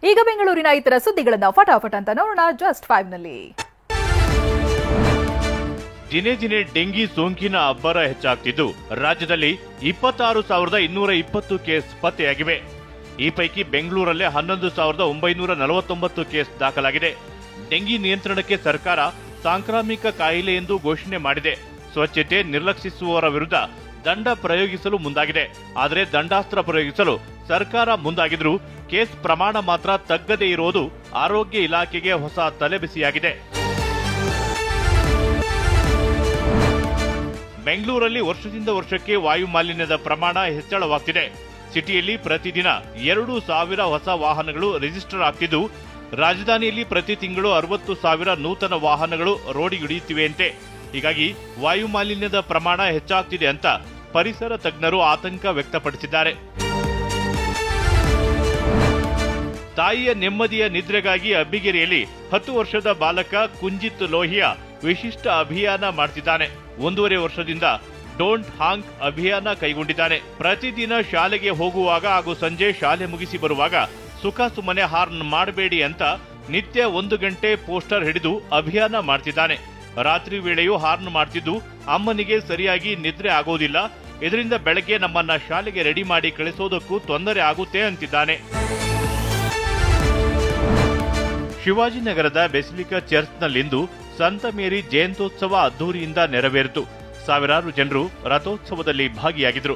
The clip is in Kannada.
ಈಗ ಬೆಂಗಳೂರಿನ ಇತರ ಸುದ್ದಿಗಳನ್ನ ಫಟಾಫಟ್ ಅಂತ ನೋಡೋಣ ಜಸ್ಟ್ 5 ನಲ್ಲಿ. ದಿನೇ ದಿನೇ ಡೆಂಗಿ ಸೋಂಕಿನ ಅಬ್ಬರ ಹೆಚ್ಚಾಗ್ತಿದ್ದು ರಾಜ್ಯದಲ್ಲಿ 26,220 ಕೇಸ್ ಪತ್ತೆಯಾಗಿವೆ. ಈ ಪೈಕಿ ಬೆಂಗಳೂರಲ್ಲೇ 11,949 ಕೇಸ್ ದಾಖಲಾಗಿದೆ. ಡೆಂಗಿ ನಿಯಂತ್ರಣಕ್ಕೆ ಸರ್ಕಾರ ಸಾಂಕ್ರಾಮಿಕ ಕಾಯಿಲೆ ಎಂದು ಘೋಷಣೆ ಮಾಡಿದೆ. ಸ್ವಚ್ಛತೆ ನಿರ್ಲಕ್ಷಿಸುವವರ ವಿರುದ್ಧ ದಂಡ ಪ್ರಯೋಗಿಸಲು ಮುಂದಾಗಿದೆ. ಆದರೆ ದಂಡಾಸ್ತ್ರ ಪ್ರಯೋಗಿಸಲು ಸರ್ಕಾರ ಮುಂದಾಗಿದ್ರೂ ಕೇಸ್ ಪ್ರಮಾಣ ಮಾತ್ರ ತಗ್ಗದೇ ಇರುವುದು ಆರೋಗ್ಯ ಇಲಾಖೆಗೆ ಹೊಸ ತಲೆಬಿಸಿಯಾಗಿದೆ. ಬೆಂಗಳೂರಲ್ಲಿ ವರ್ಷದಿಂದ ವರ್ಷಕ್ಕೆ ವಾಯು ಮಾಲಿನ್ಯದ ಪ್ರಮಾಣ ಹೆಚ್ಚಳವಾಗ್ತಿದೆ. ಸಿಟಿಯಲ್ಲಿ ಪ್ರತಿದಿನ 2,000 ಹೊಸ ವಾಹನಗಳು ರಿಜಿಸ್ಟರ್ ಆಗ್ತಿದ್ದು, ರಾಜಧಾನಿಯಲ್ಲಿ ಪ್ರತಿ ತಿಂಗಳು 60,000 ನೂತನ ವಾಹನಗಳು ರೋಡಿಗಿಳಿಯುತ್ತಿವೆಯಂತೆ. ಹೀಗಾಗಿ ವಾಯು ಮಾಲಿನ್ಯದ ಪ್ರಮಾಣ ಹೆಚ್ಚಾಗ್ತಿದೆ ಅಂತ ಪರಿಸರ ತಜ್ಞರು ಆತಂಕ ವ್ಯಕ್ತಪಡಿಸಿದ್ದಾರೆ. ತಾಯಿಯ ನೆಮ್ಮದಿಯ ನಿದ್ರೆಗಾಗಿ ಅಬ್ಬಿಗೆರೆಯಲ್ಲಿ 10 ವರ್ಷದ ಬಾಲಕ ಕುಂಜಿತ್ ಲೋಹಿಯಾ ವಿಶಿಷ್ಟ ಅಭಿಯಾನ ಮಾಡ್ತಿದ್ದಾನೆ. 1.5 ವರ್ಷದಿಂದ ಡೋಂಟ್ ಹಾಂಕ್ ಅಭಿಯಾನ ಕೈಗೊಂಡಿದ್ದಾನೆ. ಪ್ರತಿದಿನ ಶಾಲೆಗೆ ಹೋಗುವಾಗ ಹಾಗೂ ಸಂಜೆ ಶಾಲೆ ಮುಗಿಸಿ ಬರುವಾಗ ಸುಖ ಸುಮ್ಮನೆ ಹಾರ್ನ್ ಮಾಡಬೇಡಿ ಅಂತ ನಿತ್ಯ 1 ಗಂಟೆ ಪೋಸ್ಟರ್ ಹಿಡಿದು ಅಭಿಯಾನ ಮಾಡ್ತಿದ್ದಾನೆ. ರಾತ್ರಿ ವೇಳೆಯೂ ಹಾರ್ನ್ ಮಾಡ್ತಿದ್ದು ಅಮ್ಮನಿಗೆ ಸರಿಯಾಗಿ ನಿದ್ರೆ ಆಗೋದಿಲ್ಲ. ಇದರಿಂದ ಬೆಳಗ್ಗೆ ನಮ್ಮನ್ನ ಶಾಲೆಗೆ ರೆಡಿ ಮಾಡಿ ಕಳಿಸೋದಕ್ಕೂ ತೊಂದರೆ ಆಗುತ್ತೆ ಅಂತಿದ್ದಾನೆ. ಶಿವಾಜಿನಗರದ ಬೆಸಿಲಿಕಾ ಚರ್ಚ್ನಲ್ಲಿಂದು ಸಂತ ಮೇರಿ ಜಯಂತ್ಯೋತ್ಸವ ಅದ್ದೂರಿಯಿಂದ ನೆರವೇರಿತು. ಸಾವಿರಾರು ಜನರು ರಥೋತ್ಸವದಲ್ಲಿ ಭಾಗಿಯಾಗಿದ್ದರು.